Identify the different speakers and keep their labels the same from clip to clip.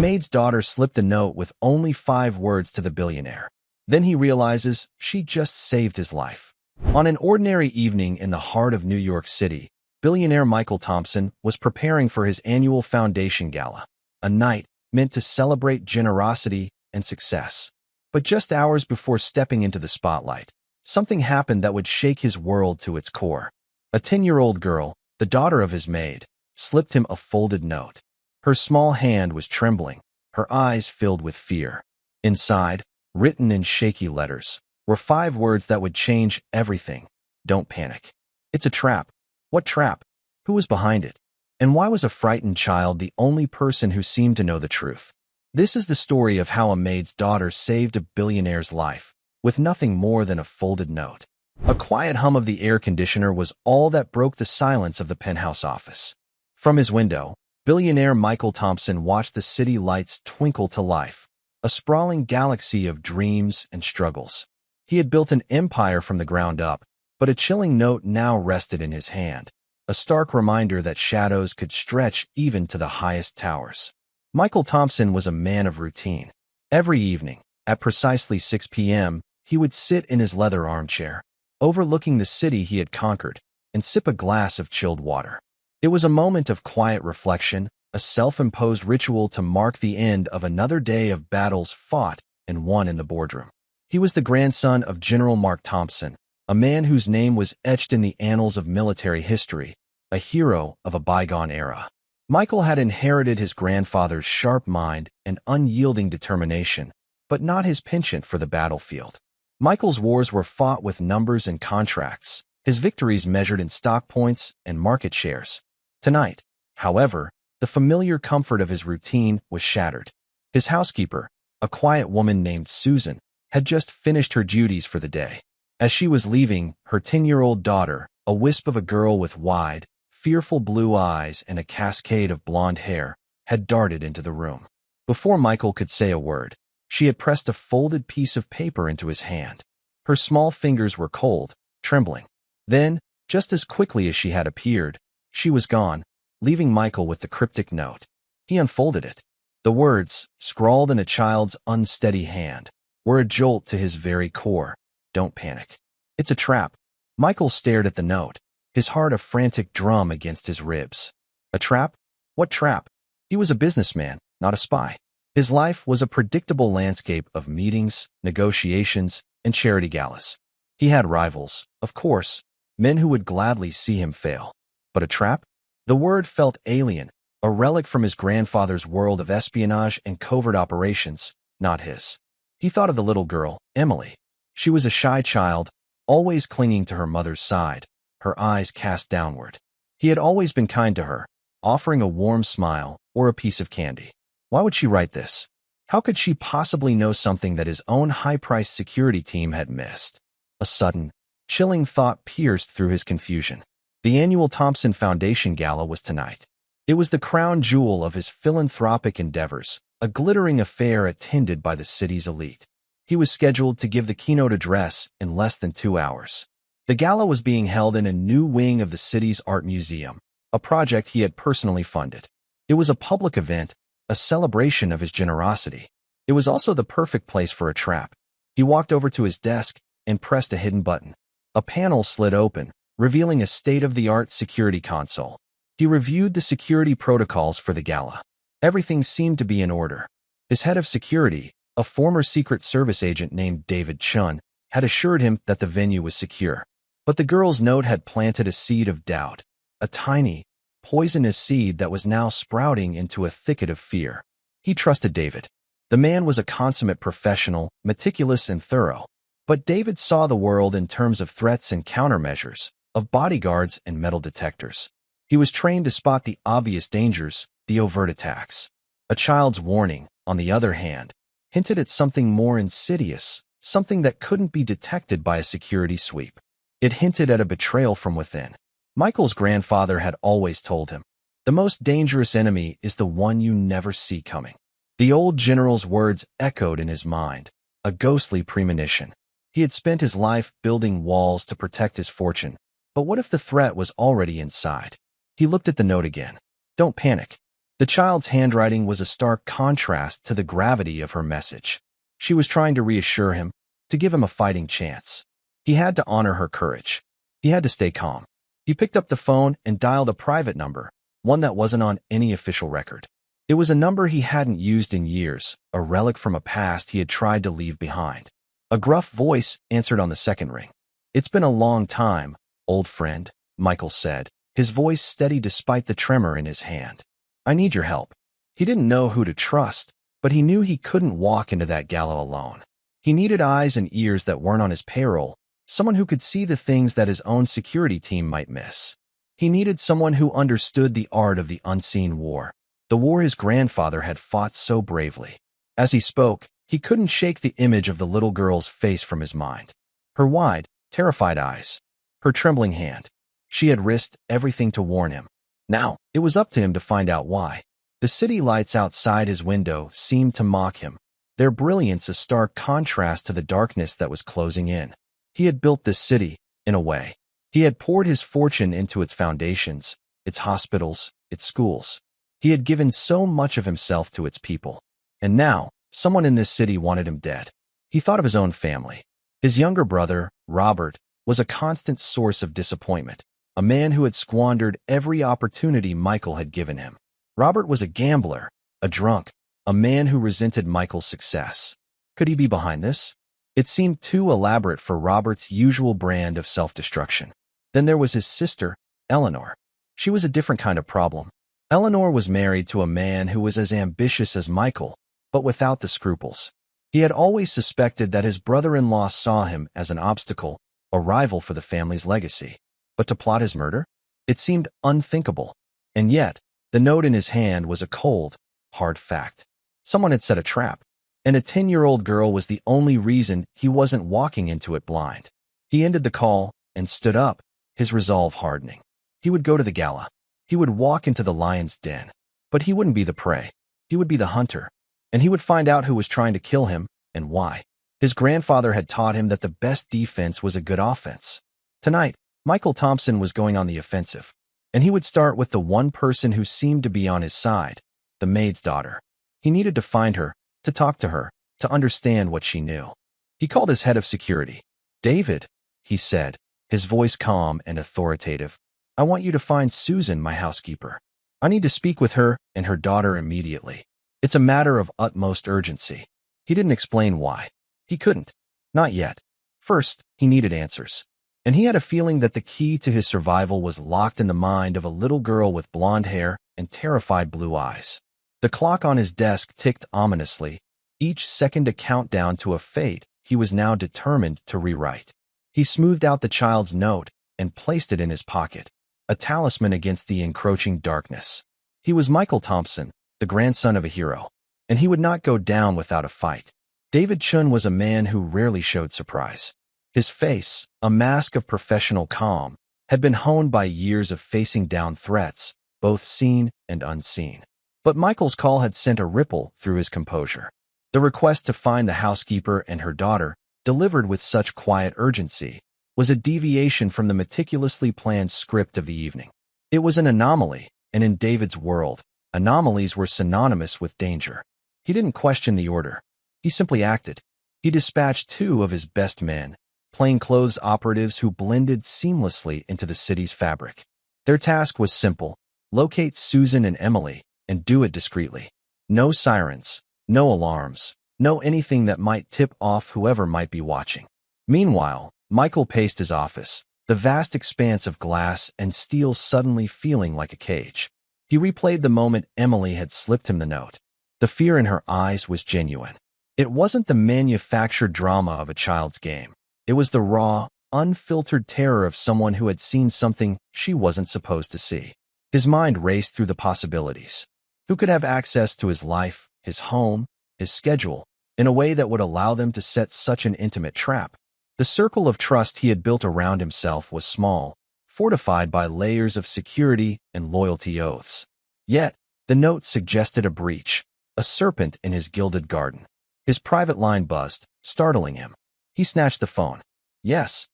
Speaker 1: maid's daughter slipped a note with only 5 words to the billionaire. Then he realizes she just saved his life. On an ordinary evening in the heart of New York City, billionaire Michael Thompson was preparing for his annual foundation gala, a night meant to celebrate generosity and success. But just hours before stepping into the spotlight, something happened that would shake his world to its core. A 10-year-old girl, the daughter of his maid, slipped him a folded note. Her small hand was trembling, her eyes filled with fear. Inside, written in shaky letters, were 5 words that would change everything. Don't panic. It's a trap. What trap? Who was behind it? And why was a frightened child the only person who seemed to know the truth? This is the story of how a maid's daughter saved a billionaire's life, with nothing more than a folded note. A quiet hum of the air conditioner was all that broke the silence of the penthouse office. From his window, billionaire Michael Thompson watched the city lights twinkle to life, a sprawling galaxy of dreams and struggles. He had built an empire from the ground up, but a chilling note now rested in his hand, a stark reminder that shadows could stretch even to the highest towers. Michael Thompson was a man of routine. Every evening, at precisely 6 p.m., he would sit in his leather armchair, overlooking the city he had conquered, and sip a glass of chilled water. It was a moment of quiet reflection, a self-imposed ritual to mark the end of another day of battles fought and won in the boardroom. He was the grandson of General Mark Thompson, a man whose name was etched in the annals of military history, a hero of a bygone era. Michael had inherited his grandfather's sharp mind and unyielding determination, but not his penchant for the battlefield. Michael's wars were fought with numbers and contracts, his victories measured in stock points and market shares. Tonight, however, the familiar comfort of his routine was shattered. His housekeeper, a quiet woman named Susan, had just finished her duties for the day. As she was leaving, her 10-year-old daughter, a wisp of a girl with wide, fearful blue eyes and a cascade of blonde hair, had darted into the room. Before Michael could say a word, she had pressed a folded piece of paper into his hand. Her small fingers were cold, trembling. Then, just as quickly as she had appeared, she was gone, leaving Michael with the cryptic note. He unfolded it. The words, scrawled in a child's unsteady hand, were a jolt to his very core. Don't panic. It's a trap. Michael stared at the note, his heart a frantic drum against his ribs. A trap? What trap? He was a businessman, not a spy. His life was a predictable landscape of meetings, negotiations, and charity galas. He had rivals, of course, men who would gladly see him fail. But a trap? The word felt alien, a relic from his grandfather's world of espionage and covert operations, not his. He thought of the little girl, Emily. She was a shy child, always clinging to her mother's side, her eyes cast downward. He had always been kind to her, offering a warm smile or a piece of candy. Why would she write this? How could she possibly know something that his own high-priced security team had missed? A sudden, chilling thought pierced through his confusion. The annual Thompson Foundation Gala was tonight. It was the crown jewel of his philanthropic endeavors, a glittering affair attended by the city's elite. He was scheduled to give the keynote address in less than 2 hours. The gala was being held in a new wing of the city's art museum, a project he had personally funded. It was a public event, a celebration of his generosity. It was also the perfect place for a trap. He walked over to his desk and pressed a hidden button. A panel slid open, revealing a state-of-the-art security console. He reviewed the security protocols for the gala. Everything seemed to be in order. His head of security, a former Secret Service agent named David Chun, had assured him that the venue was secure. But the girl's note had planted a seed of doubt, a tiny, poisonous seed that was now sprouting into a thicket of fear. He trusted David. The man was a consummate professional, meticulous and thorough. But David saw the world in terms of threats and countermeasures, of bodyguards and metal detectors. He was trained to spot the obvious dangers, the overt attacks. A child's warning, on the other hand, hinted at something more insidious, something that couldn't be detected by a security sweep. It hinted at a betrayal from within. Michael's grandfather had always told him, the most dangerous enemy is the one you never see coming. The old general's words echoed in his mind, a ghostly premonition. He had spent his life building walls to protect his fortune, but what if the threat was already inside? He looked at the note again. Don't panic. The The child's handwriting was a stark contrast to the gravity of her message. She was trying to reassure him, to give him a fighting chance. He had to honor her courage. He had to stay calm. He picked up the phone and dialed a private number, one that wasn't on any official record. It was a number he hadn't used in years, a relic from a past he had tried to leave behind. A gruff voice answered on the second ring. "It's been a long time, old friend," Michael said, his voice steady despite the tremor in his hand. "I need your help." He didn't know who to trust, but he knew he couldn't walk into that gala alone. He needed eyes and ears that weren't on his payroll, someone who could see the things that his own security team might miss. He needed someone who understood the art of the unseen war, the war his grandfather had fought so bravely. As he spoke, he couldn't shake the image of the little girl's face from his mind. Her wide, terrified eyes, her trembling hand. She had risked everything to warn him. Now, it was up to him to find out why. The city lights outside his window seemed to mock him, their brilliance a stark contrast to the darkness that was closing in. He had built this city, in a way. He had poured his fortune into its foundations, its hospitals, its schools. He had given so much of himself to its people. And now, someone in this city wanted him dead. He thought of his own family. His younger brother, Robert, was a constant source of disappointment, a man who had squandered every opportunity Michael had given him. Robert was a gambler, a drunk, a man who resented Michael's success. Could he be behind this? It seemed too elaborate for Robert's usual brand of self-destruction. Then there was his sister, Eleanor. She was a different kind of problem. Eleanor was married to a man who was as ambitious as Michael, but without the scruples. He had always suspected that his brother-in-law saw him as an obstacle, a rival for the family's legacy. But to plot his murder? It seemed unthinkable. And yet, the note in his hand was a cold, hard fact. Someone had set a trap, and a 10-year-old girl was the only reason he wasn't walking into it blind. He ended the call and stood up, his resolve hardening. He would go to the gala. He would walk into the lion's den. But he wouldn't be the prey. He would be the hunter. And he would find out who was trying to kill him and why. His grandfather had taught him that the best defense was a good offense. Tonight, Michael Thompson was going on the offensive. And he would start with the one person who seemed to be on his side, the maid's daughter. He needed to find her, to talk to her, to understand what she knew. He called his head of security. "David," he said, his voice calm and authoritative, "I want you to find Susan, my housekeeper. I need to speak with her and her daughter immediately. It's a matter of utmost urgency." He didn't explain why. He couldn't. Not yet. First, he needed answers. And he had a feeling that the key to his survival was locked in the mind of a little girl with blonde hair and terrified blue eyes. The clock on his desk ticked ominously, each second a countdown to a fate he was now determined to rewrite. He smoothed out the child's note and placed it in his pocket, a talisman against the encroaching darkness. He was Michael Thompson, the grandson of a hero, and he would not go down without a fight. David Chun was a man who rarely showed surprise. His face, a mask of professional calm, had been honed by years of facing down threats, both seen and unseen. But Michael's call had sent a ripple through his composure. The request to find the housekeeper and her daughter, delivered with such quiet urgency, was a deviation from the meticulously planned script of the evening. It was an anomaly, and in David's world, anomalies were synonymous with danger. He didn't question the order. He simply acted. He dispatched 2 of his best men, plainclothes operatives who blended seamlessly into the city's fabric. Their task was simple: locate Susan and Emily, and do it discreetly. No sirens, no alarms, no anything that might tip off whoever might be watching. Meanwhile, Michael paced his office, the vast expanse of glass and steel suddenly feeling like a cage. He replayed the moment Emily had slipped him the note. The fear in her eyes was genuine. It wasn't the manufactured drama of a child's game. It was the raw, unfiltered terror of someone who had seen something she wasn't supposed to see. His mind raced through the possibilities. Who could have access to his life, his home, his schedule, in a way that would allow them to set such an intimate trap? The circle of trust he had built around himself was small, fortified by layers of security and loyalty oaths. Yet, the note suggested a breach, a serpent in his gilded garden. His private line buzzed, startling him. He snatched the phone. "Yes,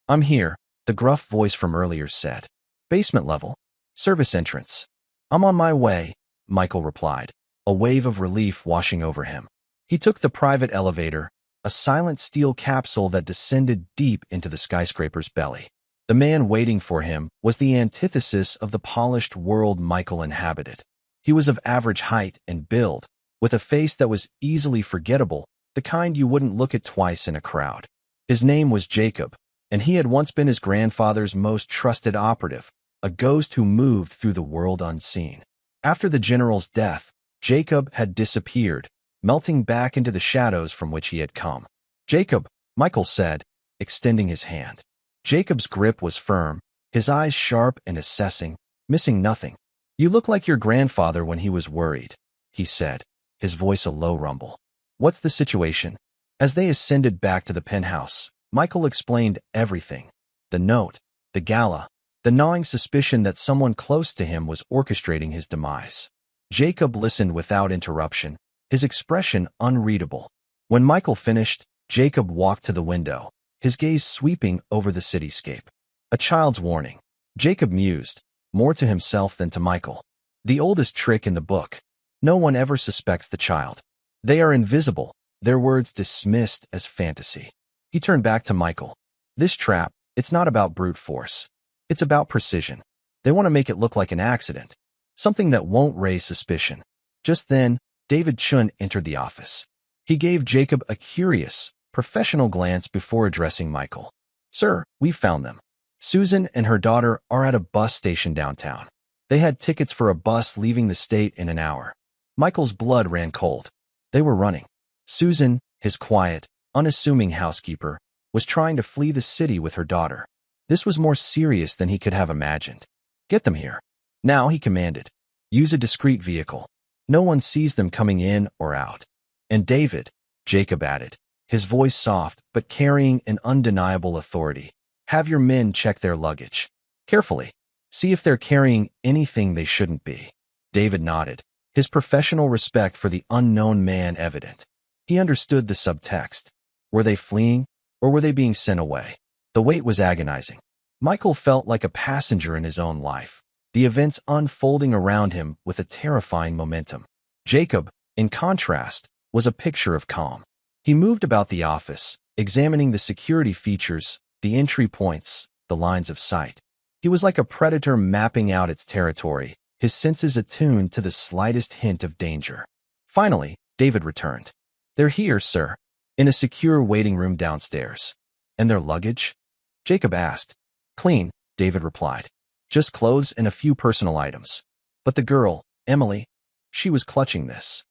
Speaker 1: I'm here," the gruff voice from earlier said. "Basement level. Service entrance. I'm on my way," Michael replied, a wave of relief washing over him. He took the private elevator, a silent steel capsule that descended deep into the skyscraper's belly. The man waiting for him was the antithesis of the polished world Michael inhabited. He was of average height and build, with a face that was easily forgettable, the kind you wouldn't look at twice in a crowd. His name was Jacob, and he had once been his grandfather's most trusted operative, a ghost who moved through the world unseen. After the general's death, Jacob had disappeared, melting back into the shadows from which he had come. "Jacob," Michael said, extending his hand. Jacob's grip was firm, his eyes sharp and assessing, missing nothing. "You look like your grandfather when he was worried," he said, his voice a low rumble. "What's the situation?" As they ascended back to the penthouse, Michael explained everything. The note, the gala, the gnawing suspicion that someone close to him was orchestrating his demise. Jacob listened without interruption, his expression unreadable. When Michael finished, Jacob walked to the window, his gaze sweeping over the cityscape. "A child's warning," Jacob mused, more to himself than to Michael. "The oldest trick in the book. No one ever suspects the child. They are invisible, their words dismissed as fantasy." He turned back to Michael. "This trap, it's not about brute force. It's about precision. They want to make it look like an accident, something that won't raise suspicion." Just then, David Chun entered the office. He gave Jacob a curious, professional glance before addressing Michael. "Sir, we've found them. Susan and her daughter are at a bus station downtown. They had tickets for a bus leaving the state in an hour." Michael's blood ran cold. They were running. Susan, his quiet, unassuming housekeeper, was trying to flee the city with her daughter. This was more serious than he could have imagined. "Get them here." Now, he commanded. "Use a discreet vehicle. No one sees them coming in or out." "And David," Jacob added, his voice soft but carrying an undeniable authority, "have your men check their luggage. Carefully. See if they're carrying anything they shouldn't be." David nodded, his professional respect for the unknown man evident. He understood the subtext. Were they fleeing, or were they being sent away? The wait was agonizing. Michael felt like a passenger in his own life, the events unfolding around him with a terrifying momentum. Jacob, in contrast, was a picture of calm. He moved about the office, examining the security features, the entry points, the lines of sight. He was like a predator mapping out its territory, his senses attuned to the slightest hint of danger. Finally, David returned. "They're here, sir, in a secure waiting room downstairs." "And their luggage?" Jacob asked. "Clean," David replied. "Just clothes and a few personal items." "But the girl, Emily," she was clutching this.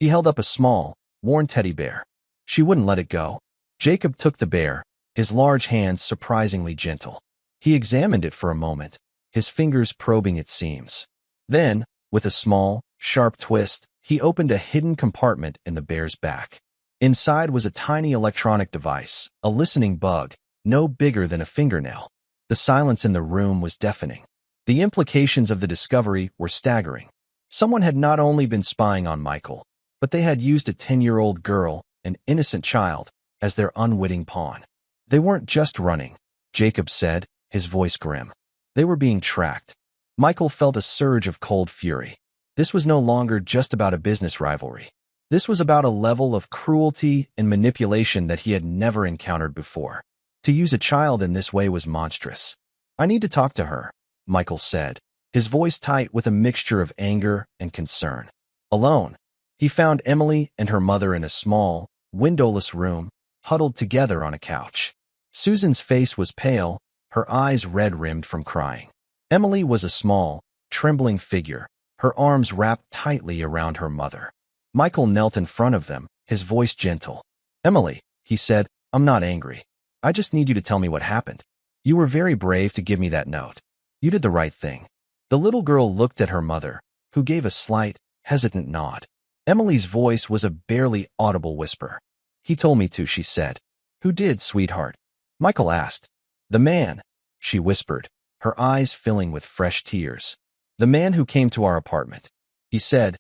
Speaker 1: He held up a small, worn teddy bear. She wouldn't let it go. Jacob took the bear, his large hands surprisingly gentle. He examined it for a moment, his fingers probing its seams. Then, with a small, sharp twist, he opened a hidden compartment in the bear's back. Inside was a tiny electronic device, a listening bug, no bigger than a fingernail. The silence in the room was deafening. The implications of the discovery were staggering. Someone had not only been spying on Michael, but they had used a 10-year-old girl, an innocent child, as their unwitting pawn. They weren't just running, Jacob said, his voice grim. They were being tracked. Michael felt a surge of cold fury. This was no longer just about a business rivalry. This was about a level of cruelty and manipulation that he had never encountered before. To use a child in this way was monstrous. "I need to talk to her," Michael said, his voice tight with a mixture of anger and concern. Alone, he found Emily and her mother in a small, windowless room, huddled together on a couch. Susan's face was pale, her eyes red-rimmed from crying. Emily was a small, trembling figure, her arms wrapped tightly around her mother. Michael knelt in front of them, his voice gentle. "Emily," he said, "I'm not angry. I just need you to tell me what happened. You were very brave to give me that note. You did the right thing." The little girl looked at her mother, who gave a slight, hesitant nod. Emily's voice was a barely audible whisper. "He told me to," she said. "Who did, sweetheart?" Michael asked. "The man," she whispered, her eyes filling with fresh tears. "The man who came to our apartment. He said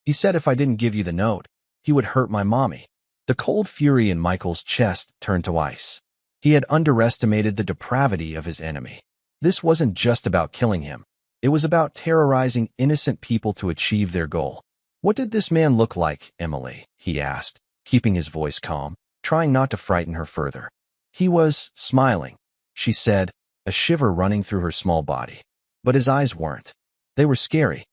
Speaker 1: if I didn't give you the note, he would hurt my mommy." The cold fury in Michael's chest turned to ice. He had underestimated the depravity of his enemy. This wasn't just about killing him. It was about terrorizing innocent people to achieve their goal. "What did this man look like, Emily?" he asked, keeping his voice calm, trying not to frighten her further. "He was smiling," she said, a shiver running through her small body. But his eyes weren't. They were scary.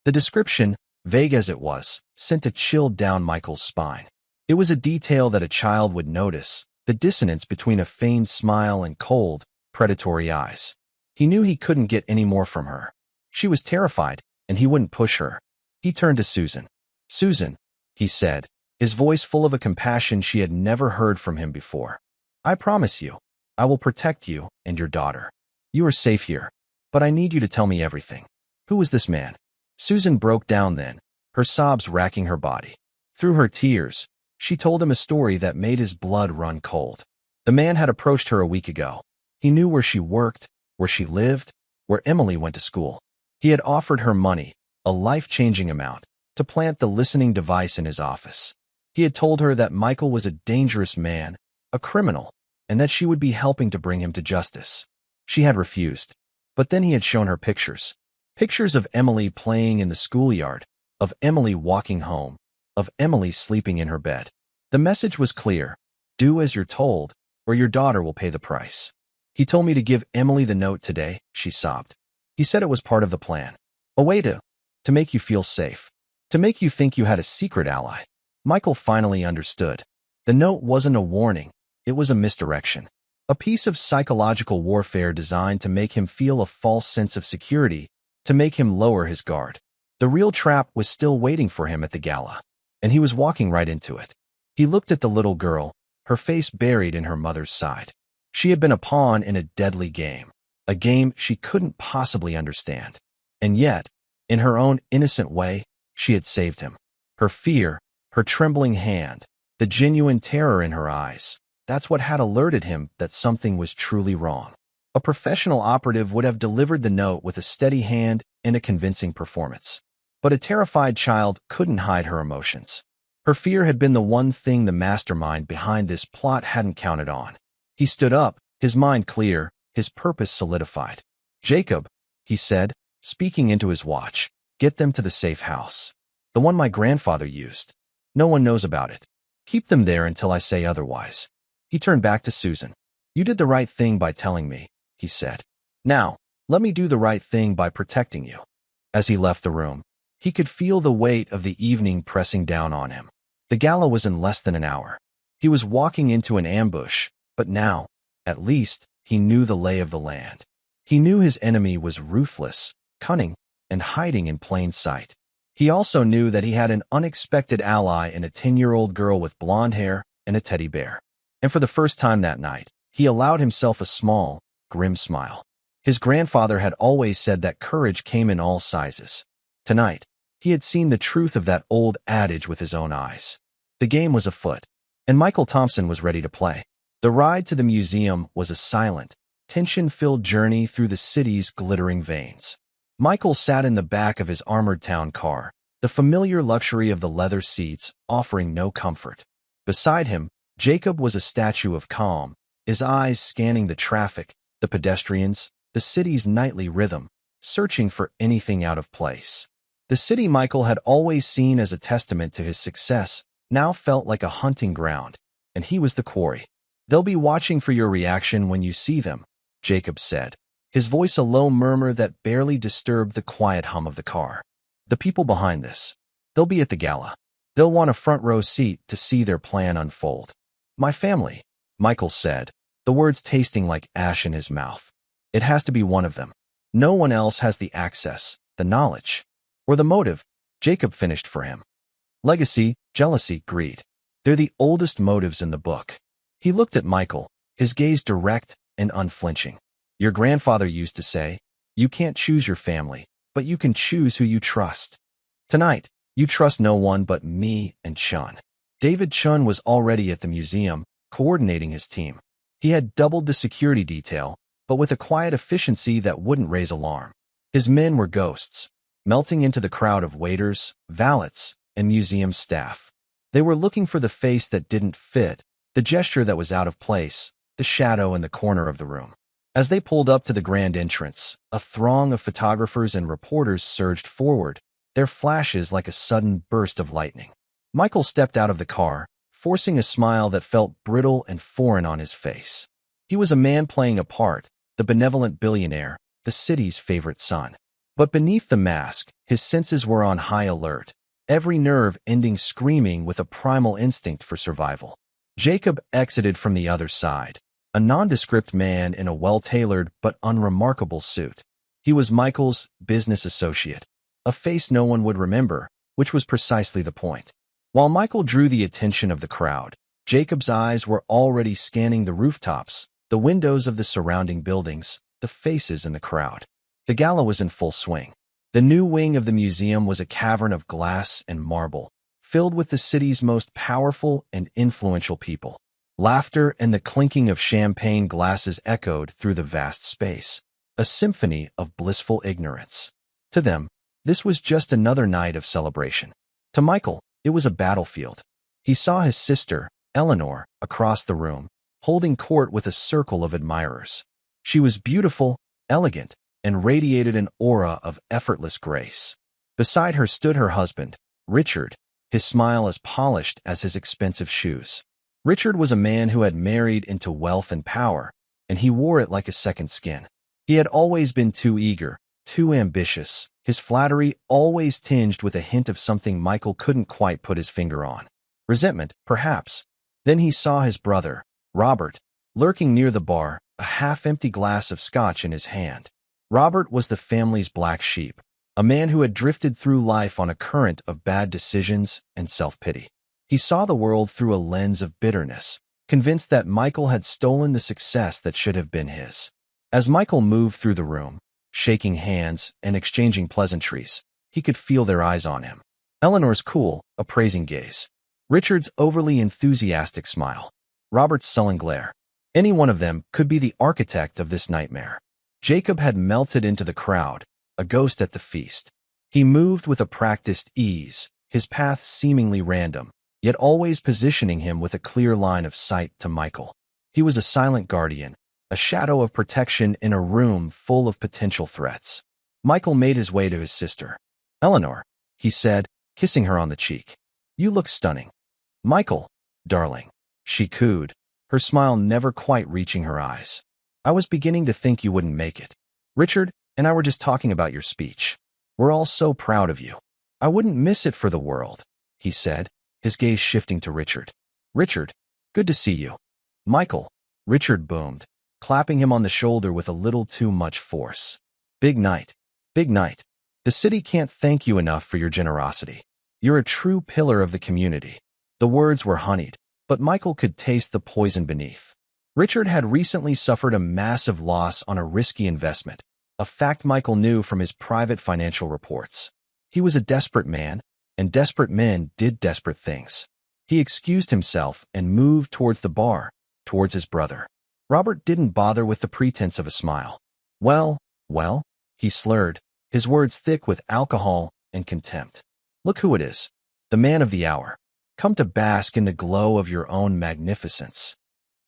Speaker 1: The description, vague as it was, sent a chill down Michael's spine. It was a detail that a child would notice, the dissonance between a feigned smile and cold, predatory eyes. He knew he couldn't get any more from her. She was terrified, and he wouldn't push her. He turned to Susan. "Susan," he said, his voice full of a compassion she had never heard from him before. "I promise you, I will protect you and your daughter. You are safe here, but I need you to tell me everything. Who was this man?" Susan broke down then, her sobs racking her body. Through her tears, she told him a story that made his blood run cold. The man had approached her a week ago. He knew where she worked, where she lived, where Emily went to school. He had offered her money, a life-changing amount, to plant the listening device in his office. He had told her that Michael was a dangerous man, a criminal, and that she would be helping to bring him to justice. She had refused. But then he had shown her pictures. Pictures of Emily playing in the schoolyard, of Emily walking home, of Emily sleeping in her bed. The message was clear: do as you're told, or your daughter will pay the price. "He told me to give Emily the note today," she sobbed. "He said it was part of the plan. A way to make you feel safe. To make you think you had a secret ally." Michael finally understood. The note wasn't a warning. It was a misdirection. A piece of psychological warfare designed to make him feel a false sense of security, to make him lower his guard. The real trap was still waiting for him at the gala, and he was walking right into it. He looked at the little girl, her face buried in her mother's side. She had been a pawn in a deadly game, a game she couldn't possibly understand. And yet, in her own innocent way, she had saved him. Her fear, her trembling hand, the genuine terror in her eyes, that's what had alerted him that something was truly wrong. A professional operative would have delivered the note with a steady hand and a convincing performance. But a terrified child couldn't hide her emotions. Her fear had been the one thing the mastermind behind this plot hadn't counted on. He stood up, his mind clear, his purpose solidified. "Jacob," he said, speaking into his watch, "get them to the safe house. The one my grandfather used. No one knows about it. Keep them there until I say otherwise." He turned back to Susan. "You did the right thing by telling me," he said. "Now, let me do the right thing by protecting you." As he left the room, he could feel the weight of the evening pressing down on him. The gala was in less than an hour. He was walking into an ambush, but now, at least, he knew the lay of the land. He knew his enemy was ruthless, cunning, and hiding in plain sight. He also knew that he had an unexpected ally in a 10-year-old girl with blonde hair and a teddy bear. And for the first time that night, he allowed himself a small, grim smile. His grandfather had always said that courage came in all sizes. Tonight, he had seen the truth of that old adage with his own eyes. The game was afoot, and Michael Thompson was ready to play. The ride to the museum was a silent, tension-filled journey through the city's glittering veins. Michael sat in the back of his armored town car, the familiar luxury of the leather seats offering no comfort. Beside him, Jacob was a statue of calm, his eyes scanning the traffic, the pedestrians, the city's nightly rhythm, searching for anything out of place. The city Michael had always seen as a testament to his success now felt like a hunting ground, and he was the quarry. "They'll be watching for your reaction when you see them," Jacob said, his voice a low murmur that barely disturbed the quiet hum of the car. "The people behind this. They'll be at the gala. They'll want a front-row seat to see their plan unfold." "My family," Michael said, the words tasting like ash in his mouth. "It has to be one of them. No one else has the access, the knowledge, or the motive," Jacob finished for him. "Legacy, jealousy, greed. They're the oldest motives in the book." He looked at Michael, his gaze direct and unflinching. "Your grandfather used to say, you can't choose your family, but you can choose who you trust. Tonight, you trust no one but me and Chun." David Chun was already at the museum, coordinating his team. He had doubled the security detail, but with a quiet efficiency that wouldn't raise alarm. His men were ghosts, melting into the crowd of waiters, valets, and museum staff. They were looking for the face that didn't fit, the gesture that was out of place, the shadow in the corner of the room. As they pulled up to the grand entrance, a throng of photographers and reporters surged forward, their flashes like a sudden burst of lightning. Michael stepped out of the car, forcing a smile that felt brittle and foreign on his face. He was a man playing a part, the benevolent billionaire, the city's favorite son. But beneath the mask, his senses were on high alert, every nerve ending screaming with a primal instinct for survival. Jacob exited from the other side, a nondescript man in a well-tailored but unremarkable suit. He was Michael's business associate, a face no one would remember, which was precisely the point. While Michael drew the attention of the crowd, Jacob's eyes were already scanning the rooftops, the windows of the surrounding buildings, the faces in the crowd. The gala was in full swing. The new wing of the museum was a cavern of glass and marble, filled with the city's most powerful and influential people. Laughter and the clinking of champagne glasses echoed through the vast space, a symphony of blissful ignorance. To them, this was just another night of celebration. To Michael, it was a battlefield. He saw his sister, Eleanor, across the room, holding court with a circle of admirers. She was beautiful, elegant, and radiated an aura of effortless grace. Beside her stood her husband, Richard, his smile as polished as his expensive shoes. Richard was a man who had married into wealth and power, and he wore it like a second skin. He had always been too eager, too ambitious, his flattery always tinged with a hint of something Michael couldn't quite put his finger on. Resentment, perhaps. Then he saw his brother, Robert, lurking near the bar, a half-empty glass of scotch in his hand. Robert was the family's black sheep, a man who had drifted through life on a current of bad decisions and self-pity. He saw the world through a lens of bitterness, convinced that Michael had stolen the success that should have been his. As Michael moved through the room, shaking hands and exchanging pleasantries, he could feel their eyes on him. Eleanor's cool, appraising gaze. Richard's overly enthusiastic smile. Robert's sullen glare. Any one of them could be the architect of this nightmare. Jacob had melted into the crowd, a ghost at the feast. He moved with a practiced ease, his path seemingly random, yet always positioning him with a clear line of sight to Michael. He was a silent guardian, a shadow of protection in a room full of potential threats. Michael made his way to his sister. "Eleanor," he said, kissing her on the cheek. "You look stunning." "Michael, darling," she cooed, her smile never quite reaching her eyes. "I was beginning to think you wouldn't make it. Richard and I were just talking about your speech. We're all so proud of you." "I wouldn't miss it for the world," he said, his gaze shifting to Richard. "Richard, good to see you." "Michael," Richard boomed, clapping him on the shoulder with a little too much force. "Big night. Big night. The city can't thank you enough for your generosity. You're a true pillar of the community." The words were honeyed, but Michael could taste the poison beneath. Richard had recently suffered a massive loss on a risky investment, a fact Michael knew from his private financial reports. He was a desperate man, and desperate men did desperate things. He excused himself and moved towards the bar, towards his brother. Robert didn't bother with the pretense of a smile. Well, he slurred, his words thick with alcohol and contempt. "Look who it is. The man of the hour. Come to bask in the glow of your own magnificence."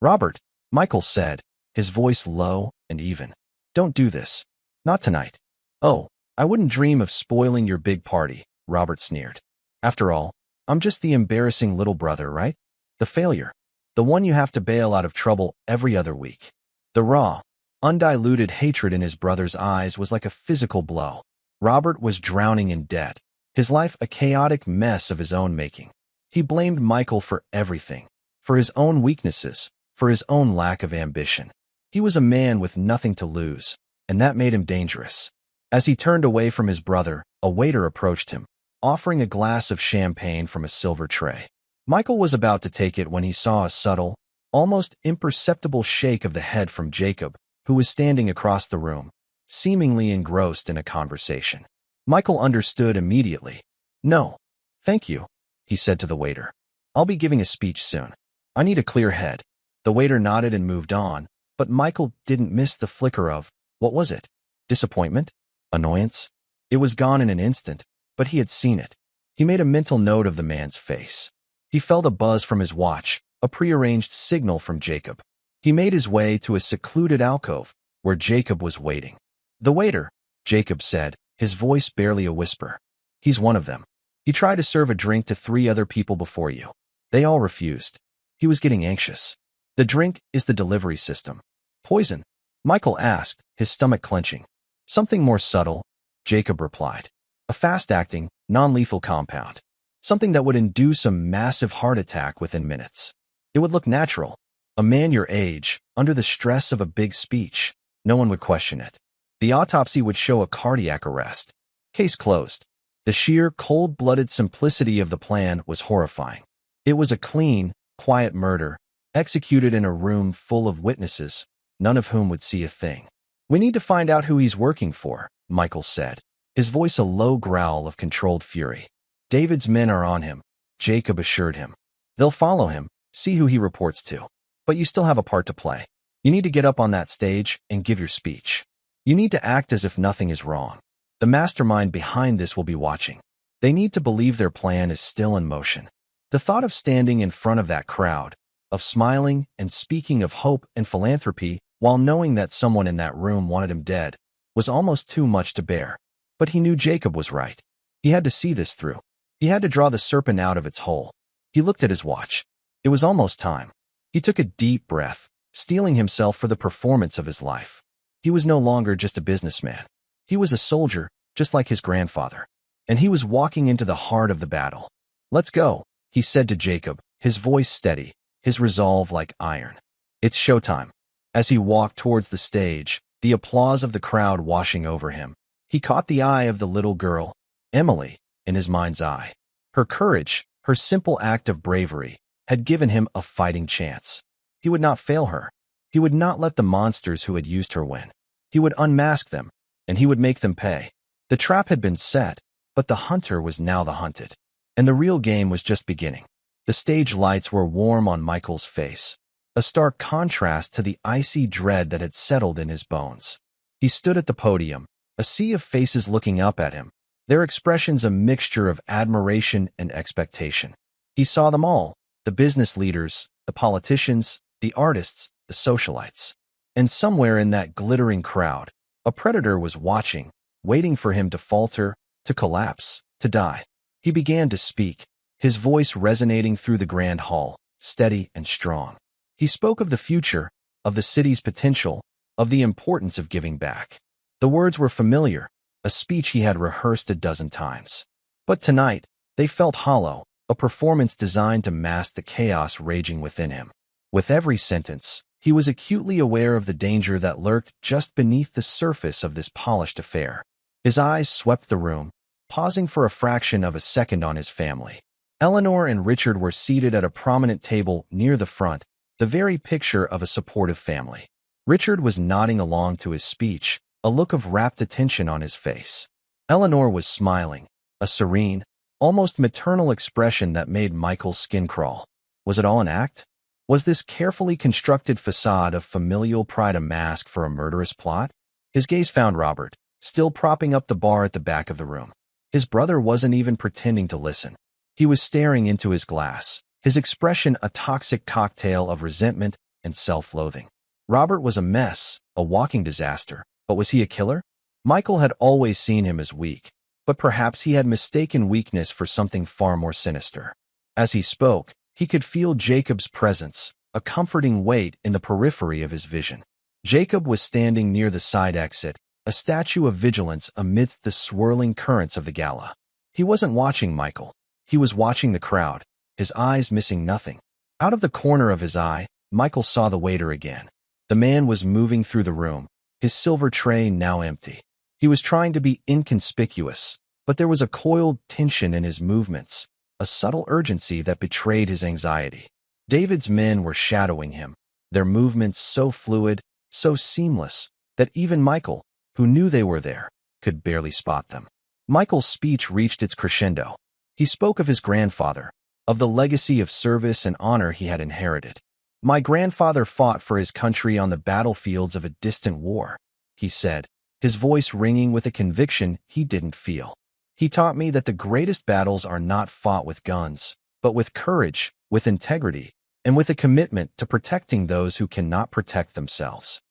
Speaker 1: "Robert," Michael said, his voice low and even. "Don't do this. Not tonight." "Oh, I wouldn't dream of spoiling your big party," Robert sneered. "After all, I'm just the embarrassing little brother, right? The failure. The one you have to bail out of trouble every other week." The raw, undiluted hatred in his brother's eyes was like a physical blow. Robert was drowning in debt, his life a chaotic mess of his own making. He blamed Michael for everything, for his own weaknesses, for his own lack of ambition. He was a man with nothing to lose, and that made him dangerous. As he turned away from his brother, a waiter approached him, offering a glass of champagne from a silver tray. Michael was about to take it when he saw a subtle, almost imperceptible shake of the head from Jacob, who was standing across the room, seemingly engrossed in a conversation. Michael understood immediately. "No, thank you," he said to the waiter. "I'll be giving a speech soon. I need a clear head." The waiter nodded and moved on, but Michael didn't miss the flicker of, what was it? Disappointment? Annoyance? It was gone in an instant, but he had seen it. He made a mental note of the man's face. He felt a buzz from his watch, a prearranged signal from Jacob. He made his way to a secluded alcove, where Jacob was waiting. "The waiter," Jacob said, his voice barely a whisper. "He's one of them. He tried to serve a drink to 3 other people before you. They all refused." He was getting anxious. "The drink is the delivery system." "Poison?" Michael asked, his stomach clenching. "Something more subtle," Jacob replied. "A fast-acting, non-lethal compound. Something that would induce a massive heart attack within minutes. It would look natural. A man your age, under the stress of a big speech, no one would question it. The autopsy would show a cardiac arrest. Case closed." The sheer, cold-blooded simplicity of the plan was horrifying. It was a clean, quiet murder, executed in a room full of witnesses, none of whom would see a thing. "We need to find out who he's working for," Michael said, his voice a low growl of controlled fury. "David's men are on him," Jacob assured him. "They'll follow him, see who he reports to. But you still have a part to play. You need to get up on that stage and give your speech. You need to act as if nothing is wrong. The mastermind behind this will be watching. They need to believe their plan is still in motion." The thought of standing in front of that crowd, of smiling and speaking of hope and philanthropy while knowing that someone in that room wanted him dead, was almost too much to bear. But he knew Jacob was right. He had to see this through. He had to draw the serpent out of its hole. He looked at his watch. It was almost time. He took a deep breath, steeling himself for the performance of his life. He was no longer just a businessman. He was a soldier, just like his grandfather. And he was walking into the heart of the battle. "Let's go," he said to Jacob, his voice steady, his resolve like iron. "It's showtime." As he walked towards the stage, the applause of the crowd washing over him, he caught the eye of the little girl, Emily, in his mind's eye. Her courage, her simple act of bravery, had given him a fighting chance. He would not fail her. He would not let the monsters who had used her win. He would unmask them, and he would make them pay. The trap had been set, but the hunter was now the hunted. And the real game was just beginning. The stage lights were warm on Michael's face, a stark contrast to the icy dread that had settled in his bones. He stood at the podium, a sea of faces looking up at him, their expressions a mixture of admiration and expectation. He saw them all, the business leaders, the politicians, the artists, the socialites. And somewhere in that glittering crowd, a predator was watching, waiting for him to falter, to collapse, to die. He began to speak, his voice resonating through the grand hall, steady and strong. He spoke of the future, of the city's potential, of the importance of giving back. The words were familiar, a speech he had rehearsed a dozen times. But tonight, they felt hollow, a performance designed to mask the chaos raging within him. With every sentence, he was acutely aware of the danger that lurked just beneath the surface of this polished affair. His eyes swept the room, pausing for a fraction of a second on his family. Eleanor and Richard were seated at a prominent table near the front, the very picture of a supportive family. Richard was nodding along to his speech, a look of rapt attention on his face. Eleanor was smiling, a serene, almost maternal expression that made Michael's skin crawl. Was it all an act? Was this carefully constructed facade of familial pride a mask for a murderous plot? His gaze found Robert, still propping up the bar at the back of the room. His brother wasn't even pretending to listen. He was staring into his glass, his expression a toxic cocktail of resentment and self-loathing. Robert was a mess, a walking disaster, but was he a killer? Michael had always seen him as weak, but perhaps he had mistaken weakness for something far more sinister. As he spoke, he could feel Jacob's presence, a comforting weight in the periphery of his vision. Jacob was standing near the side exit, a statue of vigilance amidst the swirling currents of the gala. He wasn't watching Michael. He was watching the crowd, his eyes missing nothing. Out of the corner of his eye, Michael saw the waiter again. The man was moving through the room, his silver tray now empty. He was trying to be inconspicuous, but there was a coiled tension in his movements, a subtle urgency that betrayed his anxiety. David's men were shadowing him, their movements so fluid, so seamless, that even Michael, who knew they were there, could barely spot them. Michael's speech reached its crescendo. He spoke of his grandfather, of the legacy of service and honor he had inherited. "My grandfather fought for his country on the battlefields of a distant war," he said, his voice ringing with a conviction he didn't feel. "He taught me that the greatest battles are not fought with guns, but with courage, with integrity, and with a commitment to protecting those who cannot protect themselves."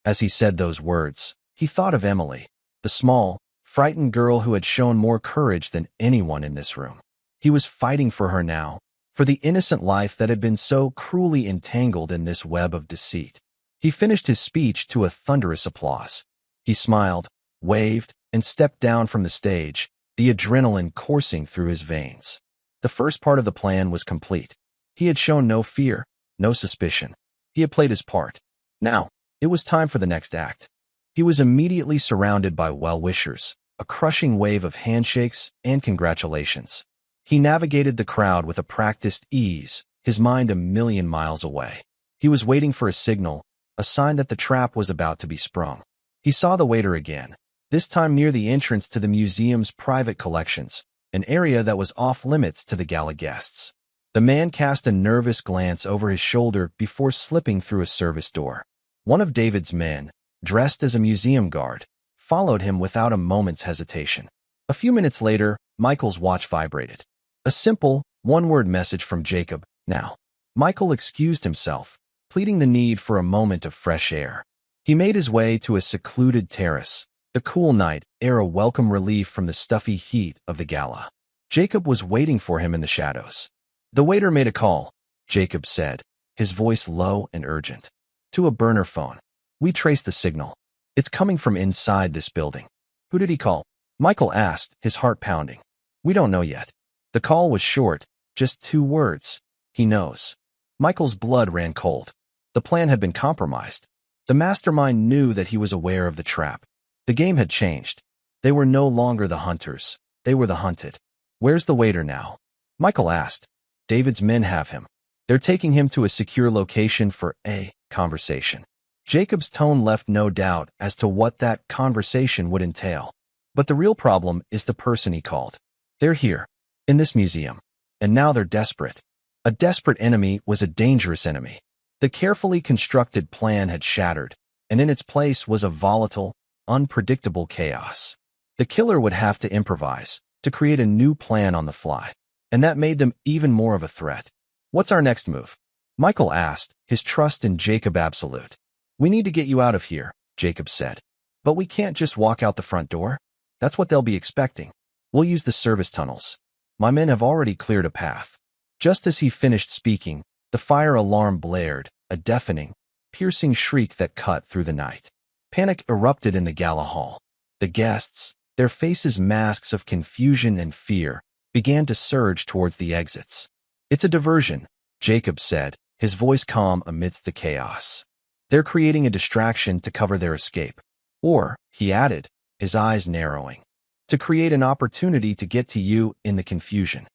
Speaker 1: As he said those words, he thought of Emily, the small, frightened girl who had shown more courage than anyone in this room. He was fighting for her now, for the innocent life that had been so cruelly entangled in this web of deceit. He finished his speech to a thunderous applause. He smiled, waved, and stepped down from the stage, the adrenaline coursing through his veins. The first part of the plan was complete. He had shown no fear, no suspicion. He had played his part. Now, it was time for the next act. He was immediately surrounded by well-wishers, a crushing wave of handshakes and congratulations. He navigated the crowd with a practiced ease, his mind a million miles away. He was waiting for a signal, a sign that the trap was about to be sprung. He saw the waiter again, this time near the entrance to the museum's private collections, an area that was off-limits to the gala guests. The man cast a nervous glance over his shoulder before slipping through a service door. One of David's men, dressed as a museum guard, followed him without a moment's hesitation. A few minutes later, Michael's watch vibrated. A simple, one-word message from Jacob, now. Michael excused himself, pleading the need for a moment of fresh air. He made his way to a secluded terrace, the cool night air a welcome relief from the stuffy heat of the gala. Jacob was waiting for him in the shadows. The waiter made a call, Jacob said, his voice low and urgent. To a burner phone. We traced the signal. It's coming from inside this building. Who did he call? Michael asked, his heart pounding. We don't know yet. The call was short, just 2 words. He knows. Michael's blood ran cold. The plan had been compromised. The mastermind knew that he was aware of the trap. The game had changed. They were no longer the hunters. They were the hunted. Where's the waiter now? Michael asked. David's men have him. They're taking him to a secure location for a conversation. Jacob's tone left no doubt as to what that conversation would entail. But the real problem is the person he called. They're here, in this museum. And now they're desperate. A desperate enemy was a dangerous enemy. The carefully constructed plan had shattered, and in its place was a volatile, unpredictable chaos. The killer would have to improvise, to create a new plan on the fly. And that made them even more of a threat. What's our next move? Michael asked, his trust in Jacob absolute. We need to get you out of here, Jacob said. But we can't just walk out the front door. That's what they'll be expecting. We'll use the service tunnels. My men have already cleared a path. Just as he finished speaking, the fire alarm blared, a deafening, piercing shriek that cut through the night. Panic erupted in the gala hall. The guests, their faces masks of confusion and fear, began to surge towards the exits. It's a diversion, Jacob said, his voice calm amidst the chaos. They're creating a distraction to cover their escape. Or, he added, his eyes narrowing, to create an opportunity to get to you in the confusion.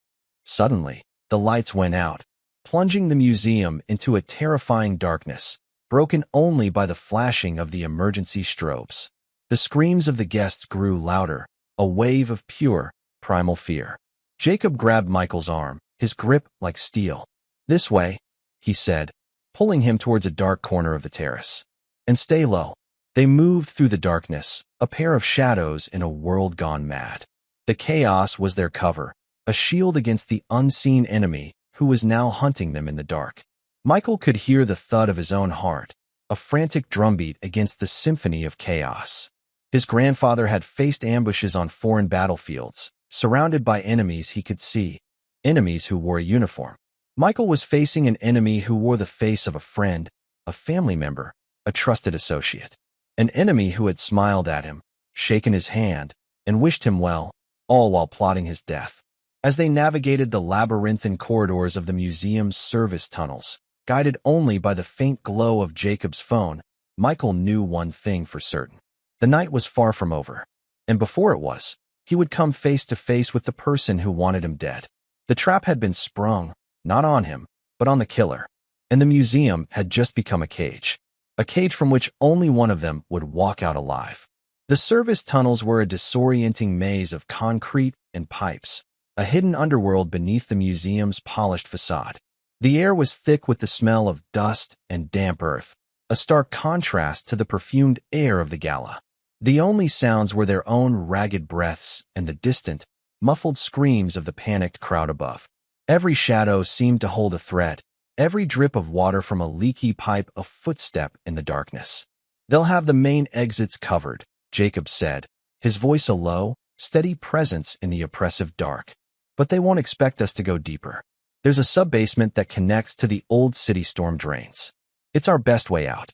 Speaker 1: Suddenly, the lights went out, plunging the museum into a terrifying darkness, broken only by the flashing of the emergency strobes. The screams of the guests grew louder, a wave of pure, primal fear. Jacob grabbed Michael's arm, his grip like steel. This way, he said, pulling him towards a dark corner of the terrace. And stay low. They moved through the darkness, a pair of shadows in a world gone mad. The chaos was their cover, a shield against the unseen enemy who was now hunting them in the dark. Michael could hear the thud of his own heart, a frantic drumbeat against the symphony of chaos. His grandfather had faced ambushes on foreign battlefields, surrounded by enemies he could see, enemies who wore a uniform. Michael was facing an enemy who wore the face of a friend, a family member, a trusted associate. An enemy who had smiled at him, shaken his hand, and wished him well, all while plotting his death. As they navigated the labyrinthine corridors of the museum's service tunnels, guided only by the faint glow of Jacob's phone, Michael knew one thing for certain. The night was far from over. And before it was, he would come face to face with the person who wanted him dead. The trap had been sprung, not on him, but on the killer. And the museum had just become a cage from which only one of them would walk out alive. The service tunnels were a disorienting maze of concrete and pipes, a hidden underworld beneath the museum's polished facade. The air was thick with the smell of dust and damp earth, a stark contrast to the perfumed air of the gala. The only sounds were their own ragged breaths and the distant, muffled screams of the panicked crowd above. Every shadow seemed to hold a threat, every drip of water from a leaky pipe a footstep in the darkness. They'll have the main exits covered, Jacob said, his voice a low, steady presence in the oppressive dark. But they won't expect us to go deeper. There's a sub-basement that connects to the old city storm drains. It's our best way out.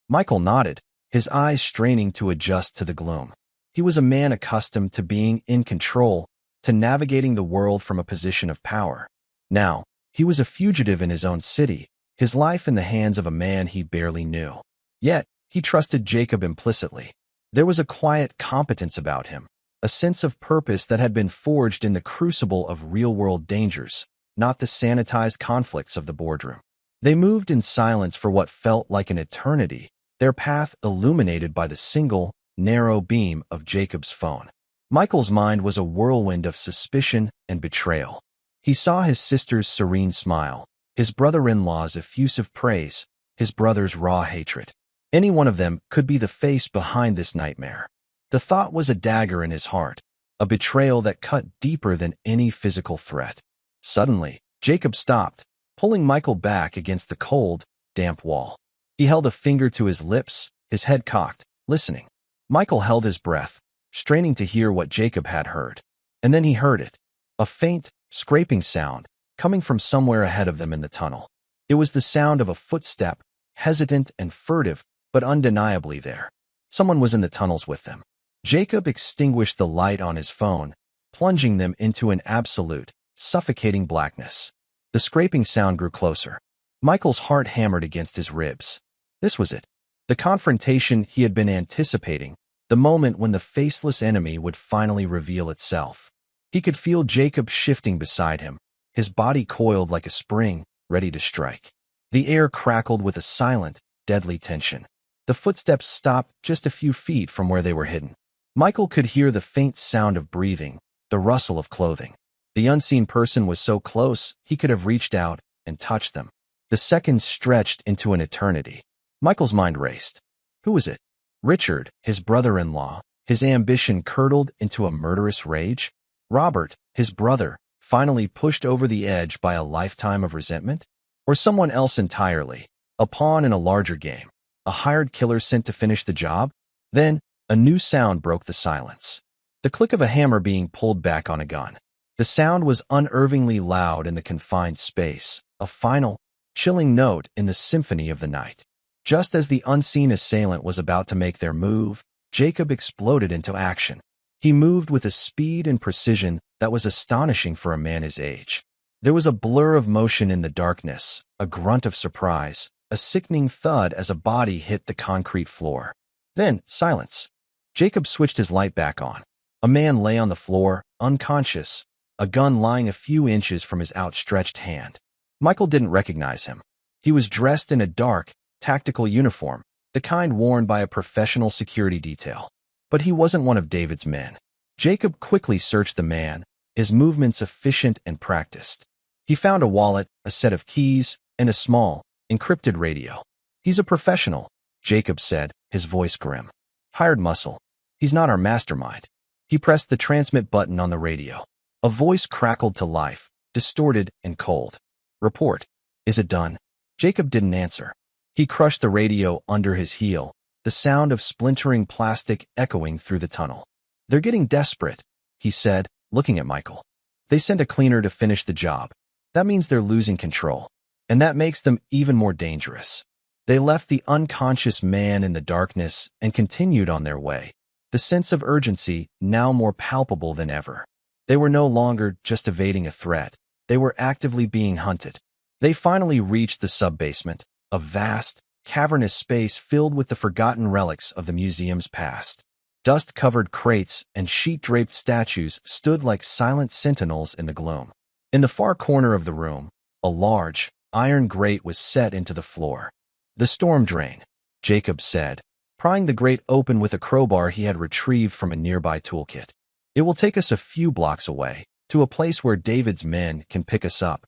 Speaker 1: Michael nodded, his eyes straining to adjust to the gloom. He was a man accustomed to being in control, to navigating the world from a position of power. Now, he was a fugitive in his own city, his life in the hands of a man he barely knew. Yet, he trusted Jacob implicitly. There was a quiet competence about him, a sense of purpose that had been forged in the crucible of real-world dangers, not the sanitized conflicts of the boardroom. They moved in silence for what felt like an eternity, their path illuminated by the single, narrow beam of Jacob's phone. Michael's mind was a whirlwind of suspicion and betrayal. He saw his sister's serene smile, his brother-in-law's effusive praise, his brother's raw hatred. Any one of them could be the face behind this nightmare. The thought was a dagger in his heart, a betrayal that cut deeper than any physical threat. Suddenly, Jacob stopped, pulling Michael back against the cold, damp wall. He held a finger to his lips, his head cocked, listening. Michael held his breath, straining to hear what Jacob had heard. And then he heard it, a faint, scraping sound, coming from somewhere ahead of them in the tunnel. It was the sound of a footstep, hesitant and furtive, but undeniably there. Someone was in the tunnels with them. Jacob extinguished the light on his phone, plunging them into an absolute, suffocating blackness. The scraping sound grew closer. Michael's heart hammered against his ribs. This was it. The confrontation he had been anticipating, the moment when the faceless enemy would finally reveal itself. He could feel Jacob shifting beside him, his body coiled like a spring, ready to strike. The air crackled with a silent, deadly tension. The footsteps stopped just a few feet from where they were hidden. Michael could hear the faint sound of breathing, the rustle of clothing. The unseen person was so close, he could have reached out and touched them. The seconds stretched into an eternity. Michael's mind raced. Who was it? Richard, his brother-in-law, his ambition curdled into a murderous rage? Robert, his brother, finally pushed over the edge by a lifetime of resentment? Or someone else entirely, a pawn in a larger game? A hired killer sent to finish the job? Then, a new sound broke the silence. The click of a hammer being pulled back on a gun. The sound was unnervingly loud in the confined space, a final, chilling note in the symphony of the night. Just as the unseen assailant was about to make their move, Jacob exploded into action. He moved with a speed and precision that was astonishing for a man his age. There was a blur of motion in the darkness, a grunt of surprise, a sickening thud as a body hit the concrete floor. Then, silence. Jacob switched his light back on. A man lay on the floor, unconscious, a gun lying a few inches from his outstretched hand. Michael didn't recognize him. He was dressed in a dark, tactical uniform, the kind worn by a professional security detail. But he wasn't one of David's men. Jacob quickly searched the man, his movements efficient and practiced. He found a wallet, a set of keys, and a small, encrypted radio. He's a professional, Jacob said, his voice grim. Hired muscle. He's not our mastermind. He pressed the transmit button on the radio. A voice crackled to life, distorted and cold. Report. Is it done? Jacob didn't answer. He crushed the radio under his heel, the sound of splintering plastic echoing through the tunnel. They're getting desperate, he said, looking at Michael. They sent a cleaner to finish the job. That means they're losing control. And that makes them even more dangerous. They left the unconscious man in the darkness and continued on their way, the sense of urgency now more palpable than ever. They were no longer just evading a threat. They were actively being hunted. They finally reached the sub-basement, a vast, cavernous space filled with the forgotten relics of the museum's past. Dust-covered crates and sheet-draped statues stood like silent sentinels in the gloom. In the far corner of the room, a large, iron grate was set into the floor. The storm drain, Jacob said, prying the grate open with a crowbar he had retrieved from a nearby toolkit. It will take us a few blocks away, to a place where David's men can pick us up.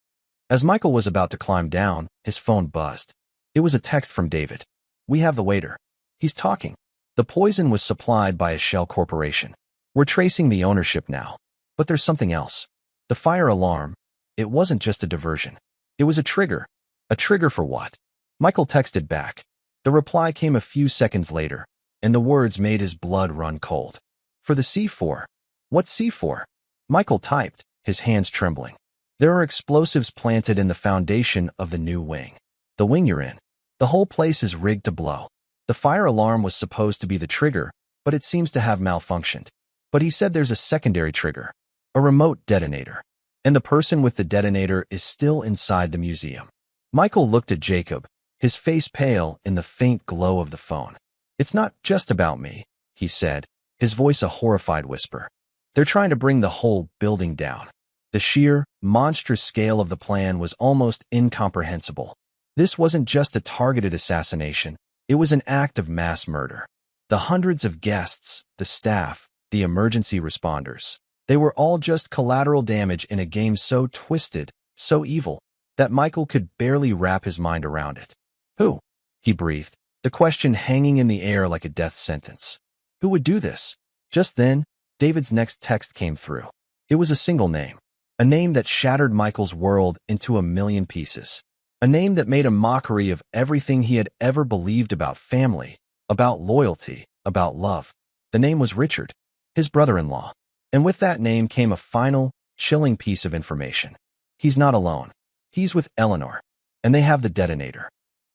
Speaker 1: As Michael was about to climb down, his phone buzzed. It was a text from David. We have the waiter. He's talking. The poison was supplied by a shell corporation. We're tracing the ownership now. But there's something else. The fire alarm, it wasn't just a diversion. It was a trigger. A trigger for what? Michael texted back. The reply came a few seconds later, and the words made his blood run cold. For the C4. What's C4? Michael typed, his hands trembling. There are explosives planted in the foundation of the new wing. The wing you're in. The whole place is rigged to blow. The fire alarm was supposed to be the trigger, but it seems to have malfunctioned. But he said there's a secondary trigger, a remote detonator. And the person with the detonator is still inside the museum. Michael looked at Jacob, his face pale in the faint glow of the phone. It's not just about me, he said, his voice a horrified whisper. They're trying to bring the whole building down. The sheer, monstrous scale of the plan was almost incomprehensible. This wasn't just a targeted assassination, it was an act of mass murder. The hundreds of guests, the staff, the emergency responders, they were all just collateral damage in a game so twisted, so evil, that Michael could barely wrap his mind around it. Who? He breathed, the question hanging in the air like a death sentence. Who would do this? Just then, David's next text came through. It was a single name. A name that shattered Michael's world into a million pieces. A name that made a mockery of everything he had ever believed about family, about loyalty, about love. The name was Richard, his brother-in-law. And with that name came a final, chilling piece of information. He's not alone. He's with Eleanor. And they have the detonator.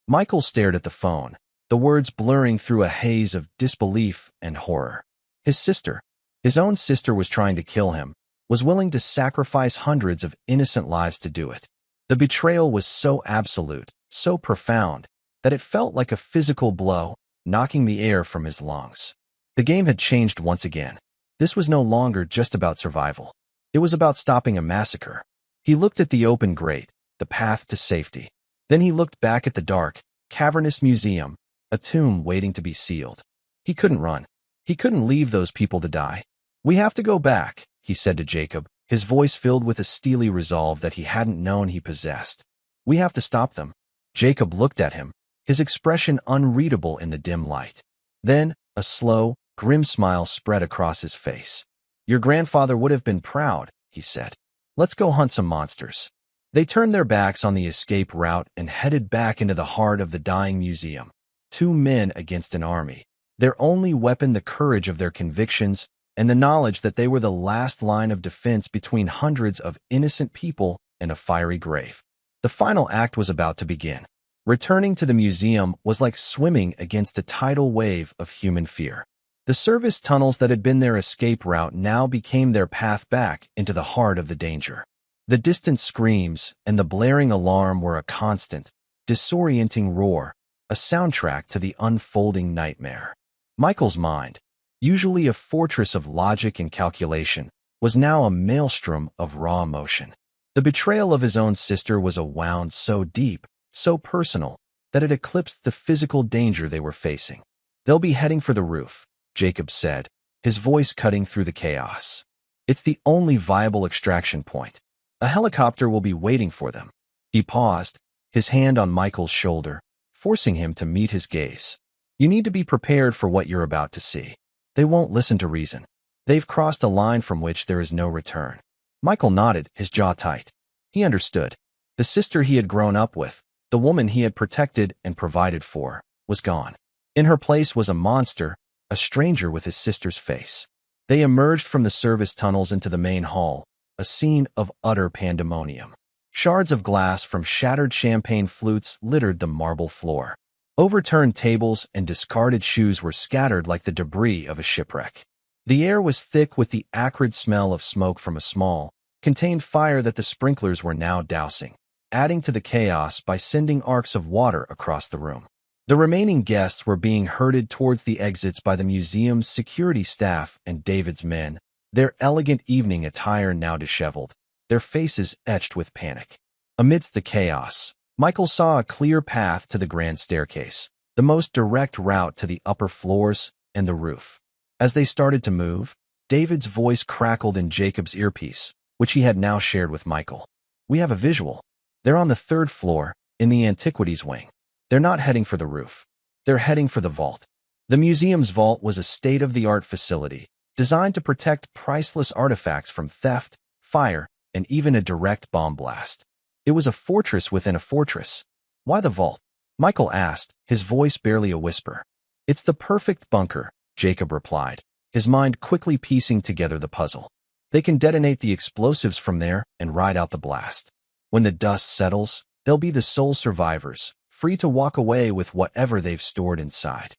Speaker 1: Michael stared at the phone, the words blurring through a haze of disbelief and horror. His sister, his own sister, was trying to kill him, was willing to sacrifice hundreds of innocent lives to do it. The betrayal was so absolute, so profound, that it felt like a physical blow, knocking the air from his lungs. The game had changed once again. This was no longer just about survival. It was about stopping a massacre. He looked at the open grate, the path to safety. Then he looked back at the dark, cavernous museum, a tomb waiting to be sealed. He couldn't run. He couldn't leave those people to die. We have to go back, he said to Jacob, his voice filled with a steely resolve that he hadn't known he possessed. We have to stop them. Jacob looked at him, his expression unreadable in the dim light. Then, a slow, grim smile spread across his face. Your grandfather would have been proud, he said. Let's go hunt some monsters. They turned their backs on the escape route and headed back into the heart of the dying museum. 2 men against an army. Their only weapon the courage of their convictions and the knowledge that they were the last line of defense between hundreds of innocent people and a fiery grave. The final act was about to begin. Returning to the museum was like swimming against a tidal wave of human fear. The service tunnels that had been their escape route now became their path back into the heart of the danger. The distant screams and the blaring alarm were a constant, disorienting roar, a soundtrack to the unfolding nightmare. Michael's mind, usually a fortress of logic and calculation, was now a maelstrom of raw emotion. The betrayal of his own sister was a wound so deep, so personal, that it eclipsed the physical danger they were facing. They'll be heading for the roof, Jacob said, his voice cutting through the chaos. It's the only viable extraction point. A helicopter will be waiting for them. He paused, his hand on Michael's shoulder, forcing him to meet his gaze. You need to be prepared for what you're about to see. They won't listen to reason. They've crossed a line from which there is no return. Michael nodded, his jaw tight. He understood. The sister he had grown up with, the woman he had protected and provided for, was gone. In her place was a monster, a stranger with his sister's face. They emerged from the service tunnels into the main hall, a scene of utter pandemonium. Shards of glass from shattered champagne flutes littered the marble floor. Overturned tables and discarded shoes were scattered like the debris of a shipwreck. The air was thick with the acrid smell of smoke from a small, contained fire that the sprinklers were now dousing, adding to the chaos by sending arcs of water across the room. The remaining guests were being herded towards the exits by the museum's security staff and David's men, their elegant evening attire now disheveled, their faces etched with panic. Amidst the chaos, Michael saw a clear path to the grand staircase, the most direct route to the upper floors and the roof. As they started to move, David's voice crackled in Jacob's earpiece, which he had now shared with Michael. We have a visual. They're on the 3rd floor, in the antiquities wing. They're not heading for the roof. They're heading for the vault. The museum's vault was a state-of-the-art facility, designed to protect priceless artifacts from theft, fire, and even a direct bomb blast. It was a fortress within a fortress. Why the vault? Michael asked, his voice barely a whisper. It's the perfect bunker, Jacob replied, his mind quickly piecing together the puzzle. They can detonate the explosives from there and ride out the blast. When the dust settles, they'll be the sole survivors, free to walk away with whatever they've stored inside.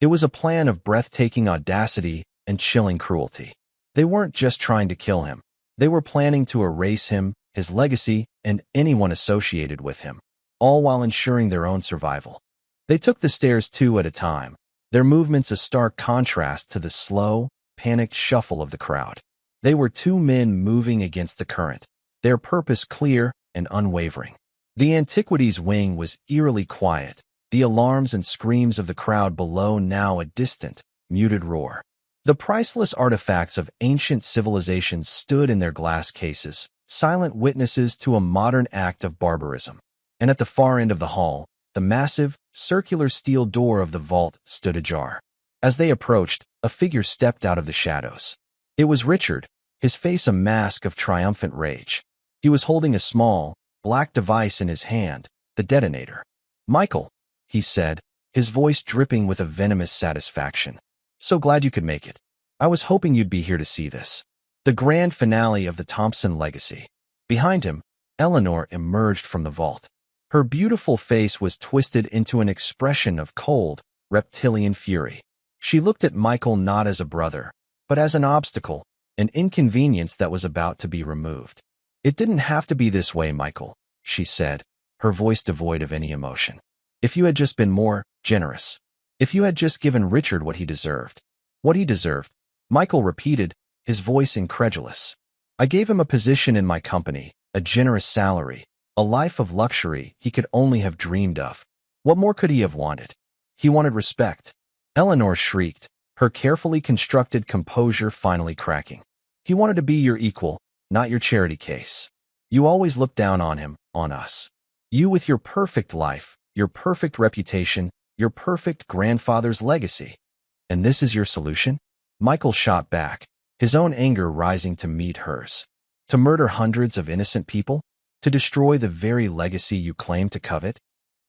Speaker 1: It was a plan of breathtaking audacity and chilling cruelty. They weren't just trying to kill him. They were planning to erase him, his legacy, and anyone associated with him, all while ensuring their own survival. They took the stairs two at a time, their movements a stark contrast to the slow, panicked shuffle of the crowd. They were two men moving against the current, their purpose clear and unwavering. The Antiquities wing was eerily quiet, the alarms and screams of the crowd below now a distant, muted roar. The priceless artifacts of ancient civilizations stood in their glass cases, silent witnesses to a modern act of barbarism. And at the far end of the hall, the massive, circular steel door of the vault stood ajar. As they approached, a figure stepped out of the shadows. It was Richard, his face a mask of triumphant rage. He was holding a small, black device in his hand, the detonator. "Michael," he said, his voice dripping with a venomous satisfaction. "So glad you could make it. I was hoping you'd be here to see this." The grand finale of the Thompson legacy. Behind him, Eleanor emerged from the vault. Her beautiful face was twisted into an expression of cold, reptilian fury. She looked at Michael not as a brother, but as an obstacle, an inconvenience that was about to be removed. "It didn't have to be this way, Michael," she said, her voice devoid of any emotion. "If you had just been more generous. If you had just given Richard what he deserved." "What he deserved?" Michael repeated, his voice incredulous. "I gave him a position in my company, a generous salary, a life of luxury he could only have dreamed of. What more could he have wanted? He wanted respect." Eleanor shrieked, her carefully constructed composure finally cracking. "He wanted to be your equal, not your charity case. You always looked down on him, on us. You with your perfect life, your perfect reputation, your perfect grandfather's legacy. And this is your solution?" Michael shot back, his own anger rising to meet hers. "To murder hundreds of innocent people? To destroy the very legacy you claim to covet?"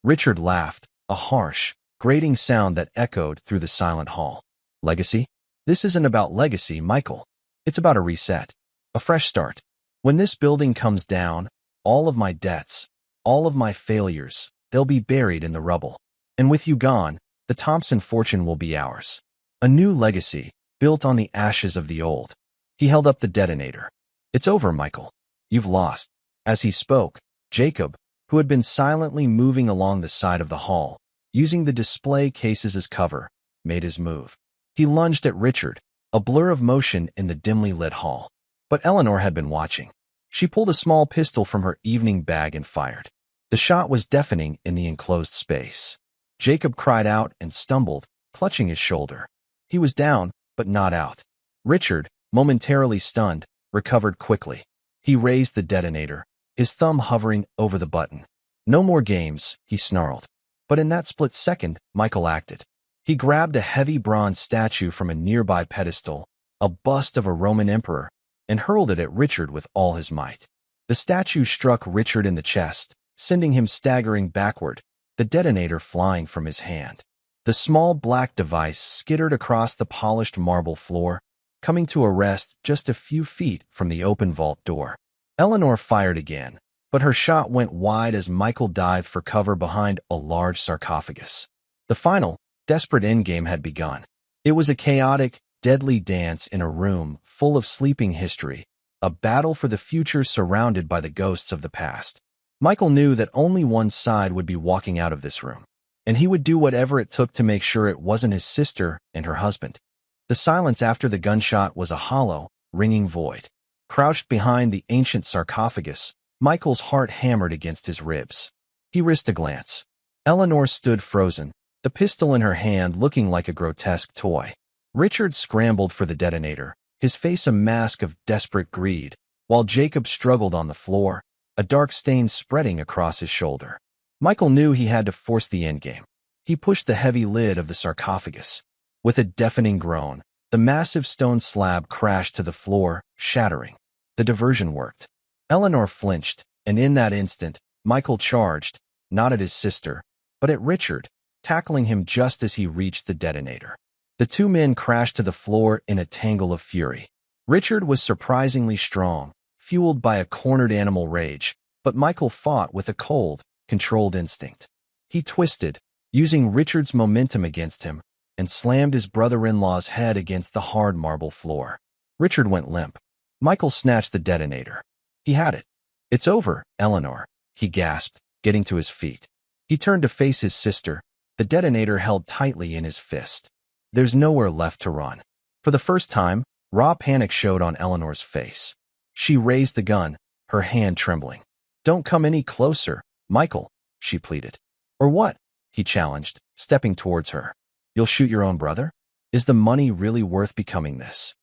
Speaker 1: Richard laughed, a harsh, grating sound that echoed through the silent hall. "Legacy? This isn't about legacy, Michael. It's about a reset, a fresh start. When this building comes down, all of my debts, all of my failures, they'll be buried in the rubble. And with you gone, the Thompson fortune will be ours. A new legacy, built on the ashes of the old." He held up the detonator. "It's over, Michael. You've lost." As he spoke, Jacob, who had been silently moving along the side of the hall, using the display cases as cover, made his move. He lunged at Richard, a blur of motion in the dimly lit hall. But Eleanor had been watching. She pulled a small pistol from her evening bag and fired. The shot was deafening in the enclosed space. Jacob cried out and stumbled, clutching his shoulder. He was down, but not out. Richard, momentarily stunned, recovered quickly. He raised the detonator, his thumb hovering over the button. "No more games," he snarled. But in that split second, Michael acted. He grabbed a heavy bronze statue from a nearby pedestal, a bust of a Roman emperor, and hurled it at Richard with all his might. The statue struck Richard in the chest, sending him staggering backward, the detonator flying from his hand. The small black device skittered across the polished marble floor, coming to a rest just a few feet from the open vault door. Eleanor fired again, but her shot went wide as Michael dived for cover behind a large sarcophagus. The final, desperate endgame had begun. It was a chaotic, deadly dance in a room full of sleeping history, a battle for the future surrounded by the ghosts of the past. Michael knew that only one side would be walking out of this room, and he would do whatever it took to make sure it wasn't his sister and her husband. The silence after the gunshot was a hollow, ringing void. Crouched behind the ancient sarcophagus, Michael's heart hammered against his ribs. He risked a glance. Eleanor stood frozen, the pistol in her hand looking like a grotesque toy. Richard scrambled for the detonator, his face a mask of desperate greed, while Jacob struggled on the floor, a dark stain spreading across his shoulder. Michael knew he had to force the endgame. He pushed the heavy lid of the sarcophagus. With a deafening groan, the massive stone slab crashed to the floor, shattering. The diversion worked. Eleanor flinched, and in that instant, Michael charged, not at his sister, but at Richard, tackling him just as he reached the detonator. The two men crashed to the floor in a tangle of fury. Richard was surprisingly strong, fueled by a cornered animal rage, but Michael fought with a cold, controlled instinct. He twisted, using Richard's momentum against him, and slammed his brother-in-law's head against the hard marble floor. Richard went limp. Michael snatched the detonator. He had it. "It's over, Eleanor," he gasped, getting to his feet. He turned to face his sister, the detonator held tightly in his fist. There's nowhere left to run. For the first time, raw panic showed on Eleanor's face. She raised the gun, her hand trembling. "Don't come any closer, Michael," she pleaded. "Or what?" he challenged, stepping towards her. "You'll shoot your own brother? Is the money really worth becoming this?"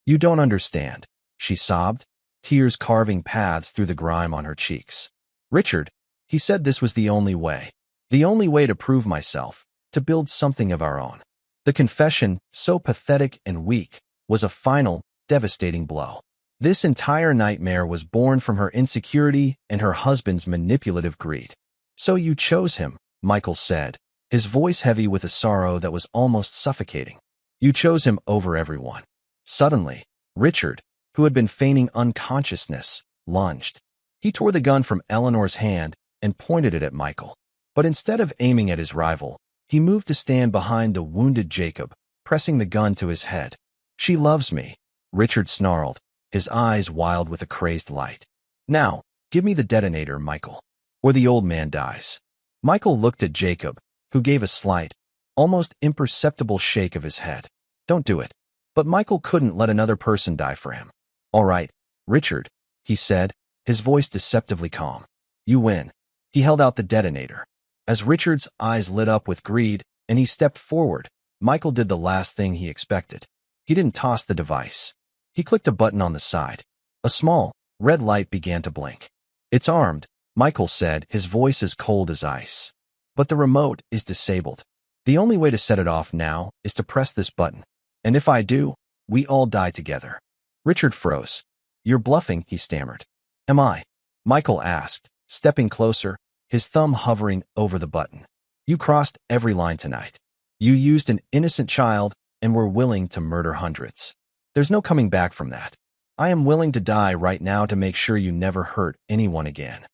Speaker 1: "You don't understand," she sobbed, tears carving paths through the grime on her cheeks. "Richard," he said, "this was the only way. The only way to prove myself, to build something of our own." The confession, so pathetic and weak, was a final, devastating blow. This entire nightmare was born from her insecurity and her husband's manipulative greed. "So you chose him," Michael said, his voice heavy with a sorrow that was almost suffocating. "You chose him over everyone." Suddenly, Richard, who had been feigning unconsciousness, lunged. He tore the gun from Eleanor's hand and pointed it at Michael. But instead of aiming at his rival, he moved to stand behind the wounded Jacob, pressing the gun to his head. "She loves me," Richard snarled, his eyes wild with a crazed light. "Now, give me the detonator, Michael, or the old man dies." Michael looked at Jacob, who gave a slight, almost imperceptible shake of his head. "Don't do it." But Michael couldn't let another person die for him. "All right, Richard," he said, his voice deceptively calm. "You win." He held out the detonator. As Richard's eyes lit up with greed and he stepped forward, Michael did the last thing he expected. He didn't toss the device. He clicked a button on the side. A small, red light began to blink. "It's armed," Michael said, his voice as cold as ice. "But the remote is disabled. The only way to set it off now is to press this button. And if I do, we all die together." Richard froze. "You're bluffing," he stammered. "Am I?" Michael asked, stepping closer, his thumb hovering over the button. "You crossed every line tonight. You used an innocent child and were willing to murder hundreds. There's no coming back from that. I am willing to die right now to make sure you never hurt anyone again."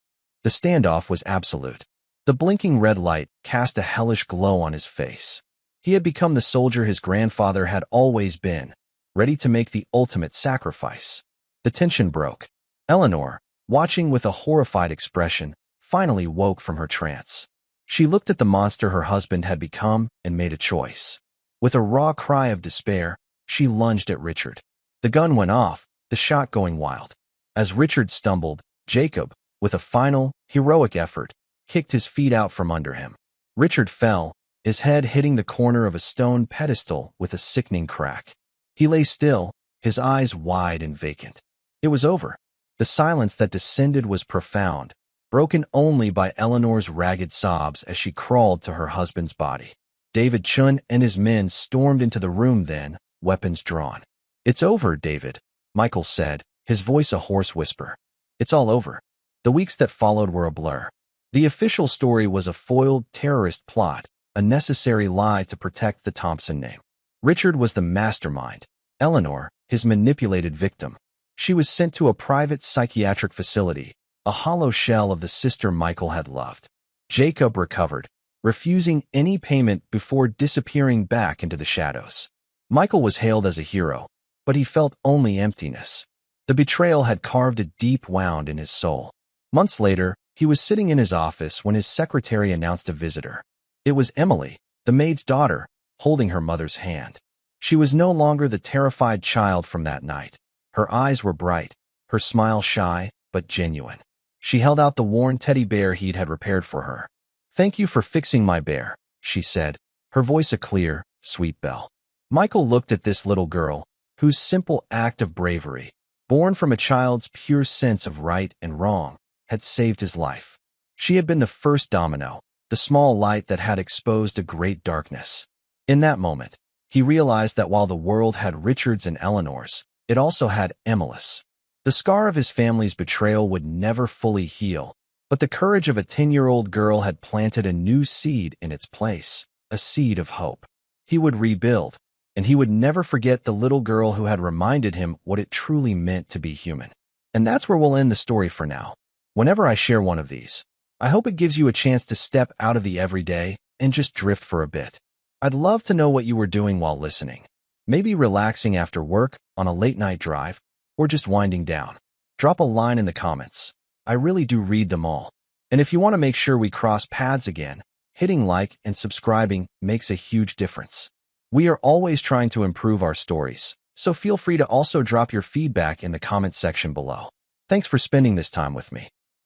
Speaker 1: The standoff was absolute. The blinking red light cast a hellish glow on his face. He had become the soldier his grandfather had always been, ready to make the ultimate sacrifice. The tension broke. Eleanor, watching with a horrified expression, finally woke from her trance. She looked at the monster her husband had become and made a choice. With a raw cry of despair, she lunged at Richard. The gun went off, the shot going wild. As Richard stumbled, Jacob, with a final, heroic effort, kicked his feet out from under him. Richard fell, his head hitting the corner of a stone pedestal with a sickening crack. He lay still, his eyes wide and vacant. It was over. The silence that descended was profound, broken only by Eleanor's ragged sobs as she crawled to her husband's body. David Chun and his men stormed into the room then, weapons drawn. "It's over, David," Michael said, his voice a hoarse whisper. "It's all over." The weeks that followed were a blur. The official story was a foiled terrorist plot, a necessary lie to protect the Thompson name. Richard was the mastermind, Eleanor, his manipulated victim. She was sent to a private psychiatric facility, a hollow shell of the sister Michael had loved. Jacob recovered, refusing any payment before disappearing back into the shadows. Michael was hailed as a hero, but he felt only emptiness. The betrayal had carved a deep wound in his soul. Months later, he was sitting in his office when his secretary announced a visitor. It was Emily, the maid's daughter, holding her mother's hand. She was no longer the terrified child from that night. Her eyes were bright, her smile shy, but genuine. She held out the worn teddy bear he'd had repaired for her. "Thank you for fixing my bear," she said, her voice a clear, sweet bell. Michael looked at this little girl, whose simple act of bravery, born from a child's pure sense of right and wrong, had saved his life. She had been the first domino, the small light that had exposed a great darkness. In that moment, he realized that while the world had Richards and Eleanors, it also had Emily's. The scar of his family's betrayal would never fully heal, But the courage of a 10-year-old girl had planted a new seed in its place, a seed of hope. He would rebuild, and he would never forget the little girl who had reminded him what it truly meant to be human. And that's where we'll end the story for now. Whenever I share one of these, I hope it gives you a chance to step out of the everyday and just drift for a bit. I'd love to know what you were doing while listening. Maybe relaxing after work, on a late-night drive, or just winding down. Drop a line in the comments. I really do read them all. And if you want to make sure we cross paths again, hitting like and subscribing makes a huge difference. We are always trying to improve our stories, so feel free to also drop your feedback in the comments section below. Thanks for spending this time with me.